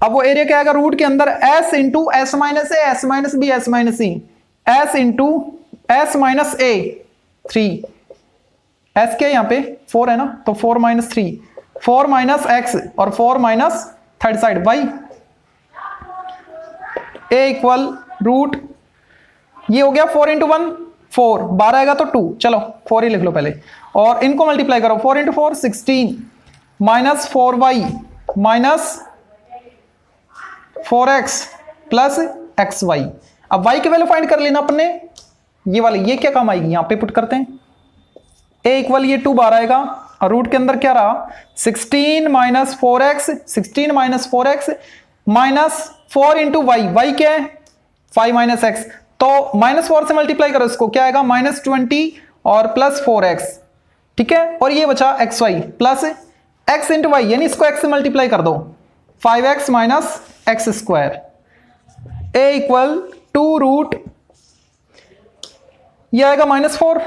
अब वो एरिया क्या आएगा रूट के अंदर s into S minus A, S minus B, S minus C, s into S minus A 3, s क्या है यहाँ पे 4 है ना, तो 4 माइनस 3, 4 माइनस एक्स और 4 minus third side y, a equal root ये हो गया 4 इंटू 1 4, 12 आएगा तो 2, चलो 4 ही लिख लो पहले और इनको मल्टीप्लाई करो 4 into 4 16 minus 4y minus 4x plus xy। अब y की वैल्यू फाइंड कर लेना अपने, ये वाले ये क्या काम आएगी यहां पे पुट करते हैं, a इक्वल ये 2 12 आएगा और रूट के अंदर क्या रहा 16 minus 4x, 16 minus 4x minus 4 into y, y क्या है 5 माइनस एक्स, तो माइनस 4 से मल्टीप्लाई करो इसको क्या आएगा माइनस 20 और प्लस 4x। ठीक है, और ये बचा xy plus x into y यानी इसको x से मल्टीप्लाई कर दो 5x minus x square, a equal 2 root ये आएगा माइनस 4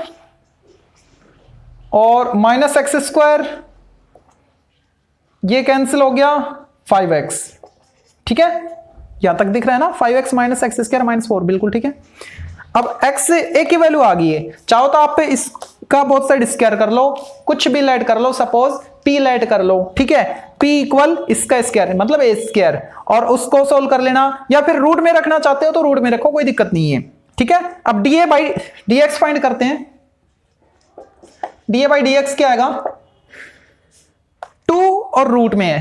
और माइनस एक्स स्क्वायर ये कैंसिल हो गया 5x। ठीक है, यहां तक दिख रहा है ना 5x minus x square minus 4, बिल्कुल ठीक है। अब x a की वैल्यू आ गई है, चाहो तो आप पे इसका बोथ साइड स्क्वायर कर लो, कुछ भी लेट कर लो, सपोज p लेट कर लो। ठीक है, p इक्वल इसका स्क्वायर मतलब a स्क्वायर और उसको सोल्व कर लेना, या फिर रूट में रखना चाहते हो तो रूट में रखो, कोई दिक्कत नहीं है। ठीक है, अब dA बाई dx फाइंड करते हैं, dA बाई dx क्या आएगा 2 और रूट में है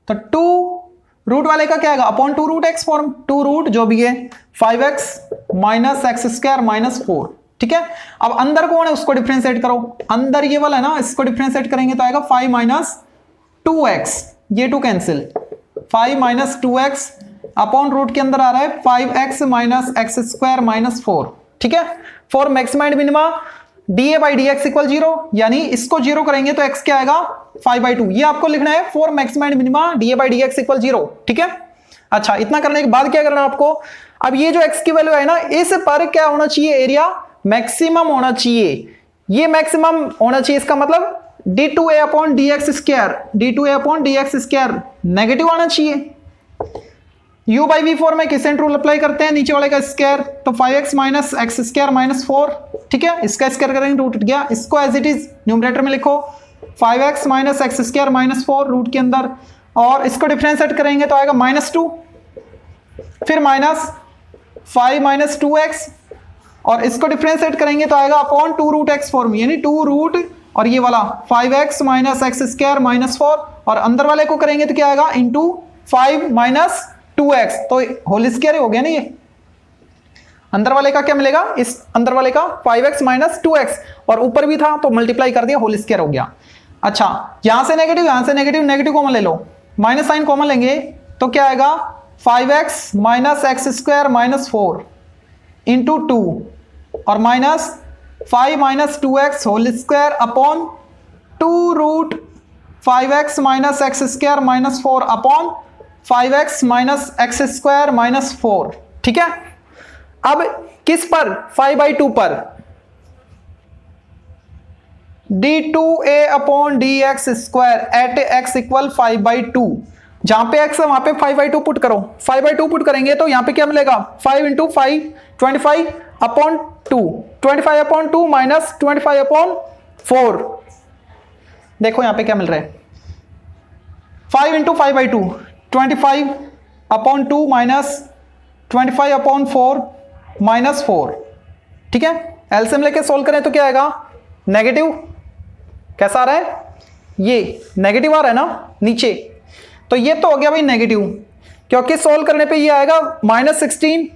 तो 2 रूट वाले का क्या आएगा अपॉन 2 रूट x फॉर्म, 2 रूट जो भी है 5x minus x square minus 4। ठीक है, अब अंदर कौन है उसको डिफरेंशिएट करो, अंदर ये वाला है ना इसको डिफरेंशिएट करेंगे तो आएगा 5 माइनस 2x, ये 2 cancel 5 minus 2x upon root के अंदर आ रहा है 5x minus x square minus 4। ठीक है, for maxima and minima dA by dx equal 0 यानी इसको 0 करेंगे तो x क्या आएगा 5/2, ये आपको लिखना है for maxima and minima dA by dx equal 0। ठीक है, अच्छा इतना करने के बाद क्या करना है आपको, अब ये जो x की वैल्यू है ना इस पर क्या होना चाहिए एरिया मैक्सिमम होना चाहिए, ये मैक्सिमम होना चाहिए, इसका मतलब d2a upon dx square, d2a upon dx square negative आना चाहिए। u बाई वी फॉर में किसेंट रूल अप्लाई करते हैं, नीचे वाले का स्क्वायर तो 5x minus x square minus 4। ठीक है, इसका स्क्वायर करेंगे रूट गया, इसको एज इट इज न्यूमरेटर में लिखो 5x minus x square minus 4 root के अंदर, और इसको डिफरेंशिएट करेंगे तो आएगा -2 फिर माइनस 5 माइनस 2x और इसको डिफरेंशिएट करेंगे तो आएगा अपॉन 2 रूट x फॉर्म यानी 2 रूट और ये वाला 5x minus x square minus 4 और अंदर वाले को करेंगे तो क्या आएगा इंटू 5 माइनस 2x, तो होल स्क्वायर हो गया ना, ये अंदर वाले का क्या मिलेगा इस अंदर वाले का 5x माइनस 2x और ऊपर भी था तो मल्टीप्लाई कर दिया होल स्क्वायर हो गया। अच्छा यहां से नेगेटिव यहां से नेगेटिव, नेगेटिव कॉमन ले लो, माइनस साइन कॉमन लेंगे तो क्या आएगा 5x minus x square minus 4 into 2 और minus 5 minus 2x whole square upon 2 root 5x minus x square minus 4 upon 5x minus x square minus 4। ठीक है, अब किस पर 5/2 पर, d2a upon dx square at x equal 5/2। जहां पे x है वहां पे 5/2 पुट करो। 5/2 पुट करेंगे तो यहां पे क्या मिलेगा, 5 × 5 25 अपॉन 2, 25 अपॉन 2 माइनस 25 अपॉन 4। देखो यहां पे क्या मिल रहा है, 5 × 5/2 25 अपॉन 2 माइनस 25 अपॉन 4 माइनस 4। ठीक है, एलसीएम लेके सोल्व करें तो क्या आएगा, नेगेटिव। कैसा आ रहा है, ये नेगेटिव आ रहा है ना नीचे, तो ये तो हो गया भाई नेगेटिव, क्योंकि सोल्व करने पे ये आएगा -16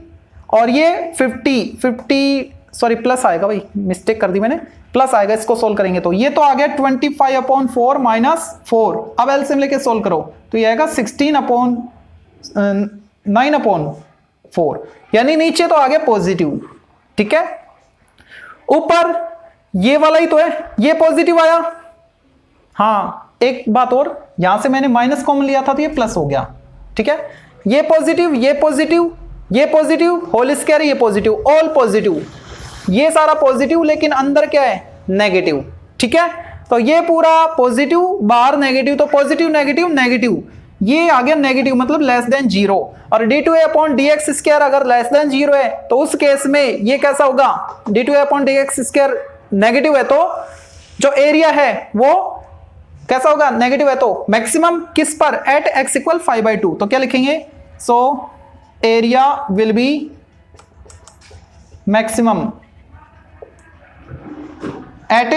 और ये 50 सॉरी प्लस आएगा, भाई मिस्टेक कर दी मैंने, प्लस आएगा इसको सोल्व करेंगे तो। ये तो आ गया 25 अपॉन 4 माइनस 4। अब एलसीएम लेके सोल्व करो तो ये आएगा 16 अपॉन 9 अपॉन 4, यानी नीचे तो आ गया पॉजिटिव। ठीक है, ऊपर ये वाला ही तो है, ये पॉजिटिव आया। हाँ एक बात और, यहां से मैंने माइनस कॉमन लिया था तो ये प्लस हो गया। ठीक है, ये पॉजिटिव, ये पॉजिटिव, ये पॉजिटिव, होल स्क्वायर, ये पॉजिटिव, ऑल पॉजिटिव, ये सारा पॉजिटिव, लेकिन अंदर क्या है, नेगेटिव। ठीक है, तो ये पूरा पॉजिटिव, बाहर नेगेटिव, तो पॉजिटिव नेगेटिव नेगेटिव, ये आ गया नेगेटिव मतलब लेस देन 0। और d2a अपॉन dx स्क्वायर अगर लेस देन 0 है तो उस केस में ये कैसा होगा, d2a upon dx square negative है तो जो एरिया है वो कैसा होगा, नेगेटिव है तो मैक्सिमम किस पर, एट x इक्वल 5/2। तो क्या लिखेंगे, so area will be maximum at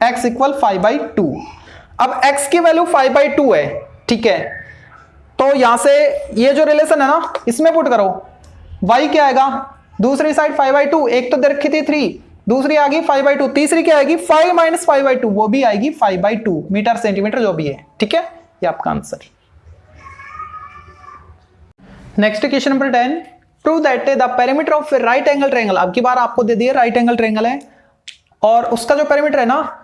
x equal 5/2। अब x की वैल्यू 5/2 है। ठीक है, तो यहां से ये जो रिलेशन है ना इसमें पुट करो, y क्या आएगा, दूसरी साइड 5/2, एक तो दे रखी थी 3, दूसरी आ गई 5/2, तीसरी क्या आएगी 5 माइनस 5/2, वो भी आएगी 5/2 मीटर सेंटीमीटर जो भी है। ठीक है, ये आपका answer. Next question number 10, prove that the perimeter of right angle triangle. अब की बार आपको दे दिया राइट एंगल ट्रायंगल है और उसका जो पेरीमीटर है ना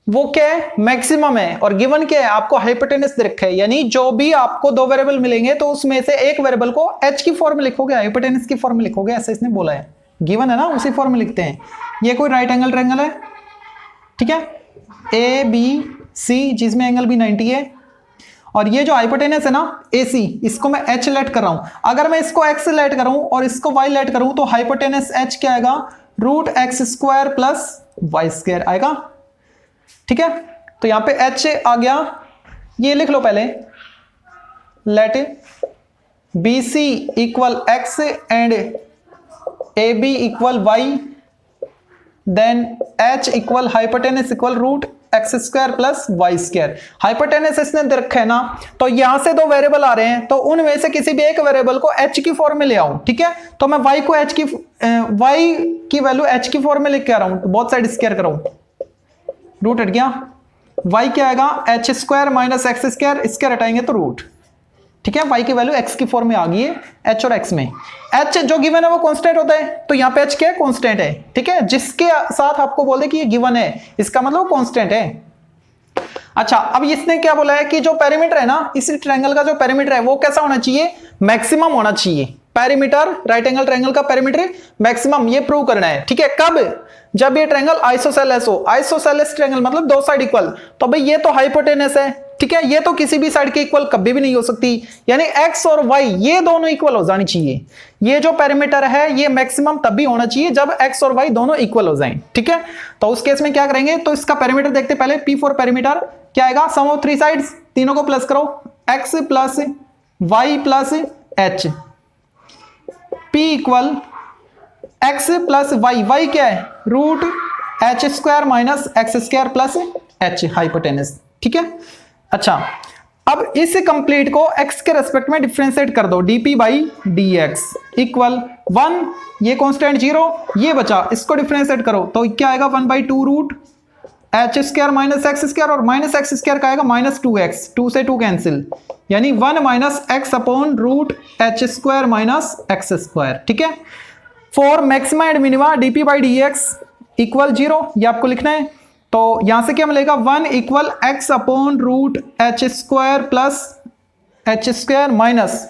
वो क्या है, मैक्सिमम है, और गिवन क्या है, आपको हाइपोटेनस दे रखा है, यानी जो भी आपको दो वेरिएबल मिलेंगे तो उसमें से एक वेरिएबल को h की फॉर्म में लिखोगे, हाइपोटेनस की फॉर्म में लिखोगे, ऐसा इसने बोला है। गिवन है ना उसी फॉर्म में लिखते हैं। ये कोई राइट एंगल ट्रायंगल है, ठीक है, ABC जिसमें एंगल भी 90 है, और ये जो हाइपोटेनस है ना AC, इसको मैं h लेट कर रहा हूं। अगर मैं इसको x लेट करूं और इसको y लेट करूं तो हाइपोटेनस h क्या आएगा, √x² प्लस y² आएगा। ठीक है, तो यहां पे h आ गया, ये लिख लो पहले, let BC equal x and AB equal y, then h equal hypotenuse equal √x² plus y²। Hypotenuse इसने दे रखा है ना, तो यहां से दो वेरिएबल आ रहे हैं तो उनमें से किसी भी एक वेरिएबल को h की फॉर्म में ले आओ। ठीक है, तो मैं y को h की वैल्यू h की फॉर्म में लेके आ रहा हूं, तो बोथ साइड स्क्वायर करो, रूट हट गया, y क्या आएगा h² माइनस x², स्क्वायर हटाएंगे तो रूट। ठीक है, y की वैल्यू x की फॉर्म में आ गई है, h और x में। h जो गिवन है वो कांस्टेंट होता है, तो यहाँ पे h क्या है, कांस्टेंट है। ठीक है, जिसके साथ आपको बोल दे कि ये गिवन है इसका मतलब कांस्टेंट है। अच्छा, अब इसने क्या बोला है कि जो पेरीमीटर है ना इस ट्रायंगल का, जो पेरीमीटर है वो कैसा होना चाहिए, मैक्सिमम होना चाहिए। पेरीमीटर, राइट एंगल ट्रायंगल का पेरीमीटर मैक्सिमम, ये प्रूव करना है। ठीक है, कब, जब ये ट्रायंगल आइसोसेलेस हो। आइसोसेलेस ट्रायंगल मतलब दो साइड इक्वल, तो भाई ये तो हाइपोटेनस है, ठीक है, ये तो किसी भी साइड के इक्वल कभी भी नहीं हो सकती, यानी x और y ये दोनों इक्वल हो जानी चाहिए। ये जो पेरीमीटर है ये मैक्सिमम तब भी होना चाहिए जब x और y दोनों इक्वल हो जाएं। ठीक है, तो उस केस में क्या करेंगे, तो इसका पेरीमीटर देखते पहले, P4 पेरीमीटर क्या आएगा, सम ऑफ थ्री साइड्स, तीनों को प्लस करो, x plus y plus h, P equal x plus y क्या है, √h² minus x² plus h hypotenuse. ठीक है, अच्छा, अब इस कंप्लीट को x के रेस्पेक्ट में डिफरेंशिएट कर दो, dp/dx इक्वल 1, ये कांस्टेंट 0, ये बचा, इसको डिफरेंशिएट करो तो क्या आएगा 1/2 √h² माइनस x² और माइनस x² का आएगा -2x, 2 से 2 कैंसिल, यानी 1 minus x upon √h² minus x²। ठीक है, for maxima and minima dp/dx equal 0, ये आपको लिखना है। तो यहां से क्या मिलेगा, 1 equal x upon √h² plus h² minus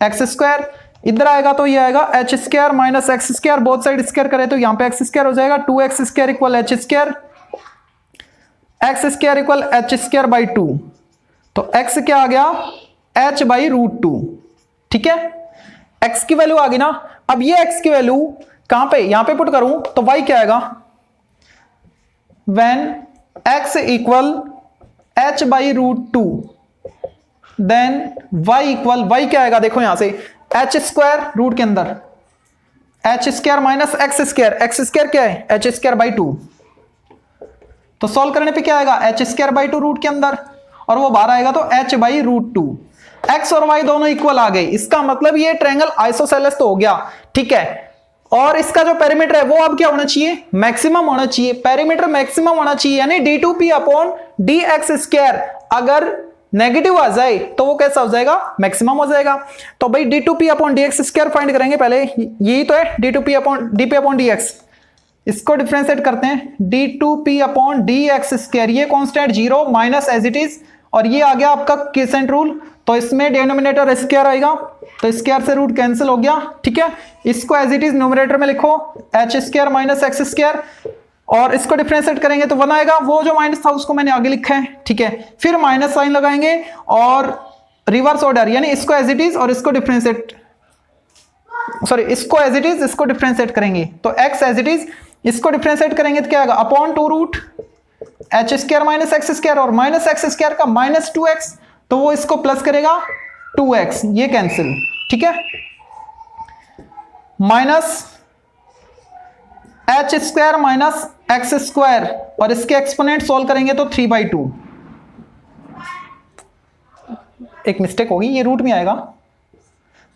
x², इधर आएगा तो ये आएगा H square minus x square, both side square करे तो यहाँ पे एक्स स्क्वायर हो जाएगा, 2x square equal H square, x square equal H square by 2। तो x क्या आ गया, h बाई रूट 2। ठीक है, x की वैल्यू आ गई ना। अब ये x की वैल्यू कहां पे, यहां पे पुट करूं तो y क्या आएगा, when x equal h by root 2 then y equal, y क्या आएगा देखो यहां से, h स्क्वायर रूट के अंदर h square minus x square, x square क्या है h स्क्वायर बाई 2। तो सॉल्व करने पे क्या आएगा, h स्क्वायर बाई 2 रूट के अंदर, और वो बाहर आएगा तो h बाई रूट 2। x और y दोनों इक्वल आ गए, इसका मतलब ये ट्रायंगल आइसोसेलेस तो हो गया। ठीक है, और इसका जो पेरीमीटर है वो अब क्या होना चाहिए, मैक्सिमम होना चाहिए, पेरीमीटर मैक्सिमम होना चाहिए, यानी d2p अपॉन dx स्क्वायर अगर नेगेटिव आ जाए तो वो कैसा हो जाएगा, मैक्सिमम हो जाएगा। तो भाई d2p upon dx square find करेंगे पहले, यही तो है d2p upon dp upon dx, इसको डिफरेंशिएट करते हैं, d2p अपॉन dx स्क्वायर, ये constant 0 minus as it is, और ये आ गया आपका क्विसेंट रूल, तो इसमें डिनोमिनेटर स्क्वायर आएगा, तो स्क्वायर से रूट कैंसिल हो गया। ठीक है, इसको एज इट इज न्यूमरेटर में लिखो H square minus x square, और इसको डिफरेंशिएट करेंगे तो 1 आएगा, वो जो माइनस था उसको मैंने आगे लिखा है। ठीक है, फिर माइनस साइन लगाएंगे और रिवर्स ऑर्डर, यानी इसको एज इट इज और इसको डिफरेंशिएट, सॉरी इसको एज इट इज इसको डिफरेंशिएट करेंगे तो x एज इट इज, इसको डिफरेंशिएट करेंगे तो क्या आएगा, upon 2 root h square minus x square, और माइनस एक्स स्क्वायर का माइनस 2x, तो वो इसको प्लस करेगा 2x, ये कैंसिल। ठीक है, minus H square minus x square, और इसके एक्सपोनेंट सॉल्व करेंगे तो 3/2। एक मिस्टेक होगी, ये रूट में आएगा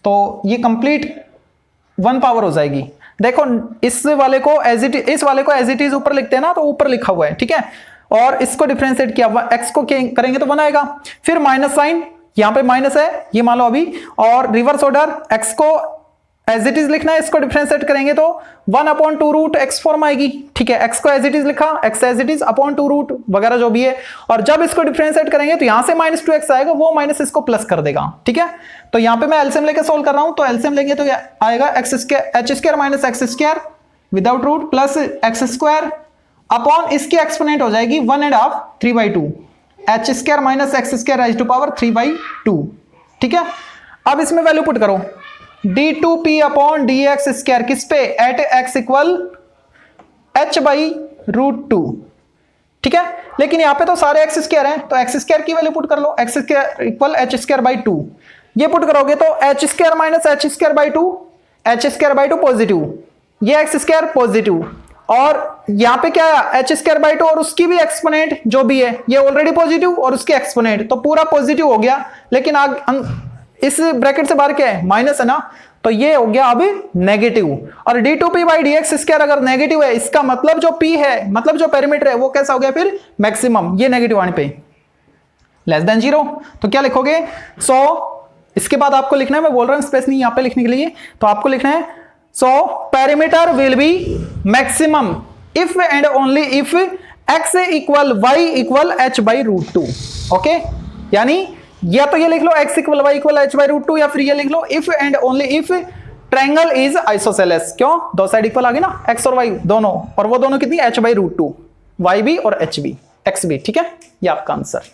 तो ये कंप्लीट 1 पावर हो जाएगी। देखो इस वाले को एज इट इज ऊपर लिखते हैं ना, तो ऊपर लिखा हुआ है। ठीक है, और इसको डिफरेंशिएट किया, x को करेंगे तो 1 आएगा, फिर माइनस साइन, यहां पे माइनस है ये मान लो अभी, और रिवर्स ऑर्डर x को एज इट इज लिखना है, इसको डिफरेंशिएट करेंगे तो 1 अपॉन 2 रूट x फॉर्म आएगी। ठीक है, x को एज इट इज लिखा, x as it is upon 2 root वगैरह जो भी है, और जब इसको डिफरेंशिएट करेंगे तो यहां से माइनस 2x आएगा, वो माइनस इसको प्लस कर देगा। ठीक है, तो यहां पे मैं एलसीएम लेके सोल्व कर रहा हूं, तो एलसीएम लेंगे तो आएगा x square h square minus x square without root plus x square upon इसकी एक्सपोनेंट हो जाएगी 1.5 3/2 h square minus x square raise to power 3/2। ठीक है, अब इसमें वैल्यू पुट करो, d2p अपॉन dx स्क्वायर किस पे, at x equal h by root 2। ठीक है, लेकिन यहां पे तो सारे x स्क्वायर हैं, तो x स्क्वायर की वैल्यू पुट कर लो, x square equal h square by 2, ये पुट करोगे तो h square minus h square by 2, h square by 2 positive, ये x स्क्वायर पॉजिटिव, और यहां पे क्या है h स्क्वायर बाई 2 और उसकी भी एक्सपोनेंट जो भी है ये ऑलरेडी पॉजिटिव और उसके एक्सपोनेंट, तो पूरा पॉजिटिव हो गया, लेकिन इस ब्रैकेट से बाहर क्या है, माइनस है ना, तो ये हो गया अब नेगेटिव। और d2p बाई dx स्क्वायर अगर नेगेटिव है, इसका मतलब जो p है, मतलब जो पेरीमीटर है वो कैसा हो गया फिर, मैक्सिमम, ये नेगेटिव आने पे लेस देन 0, तो क्या लिखोगे 100। इसके बाद आपको लिखना है, मैं बोल रहा हूं स्पेस नहीं यहाँ पे लिखने के लिए, तो आपको लिखना है so perimeter will be maximum if and only if x equal y equal h by root 2। Okay, यानी या तो ये लिख लो x equal y equal h by root 2, या फिर ये लिख लो if and only if triangle is isosceles. क्यों, दो साइड इक्वल आ गई ना, x और y दोनों, और वो दोनों कितनी h बाई रूट 2, y भी और h भी, x भी। ठीक है, ये आपका आंसर।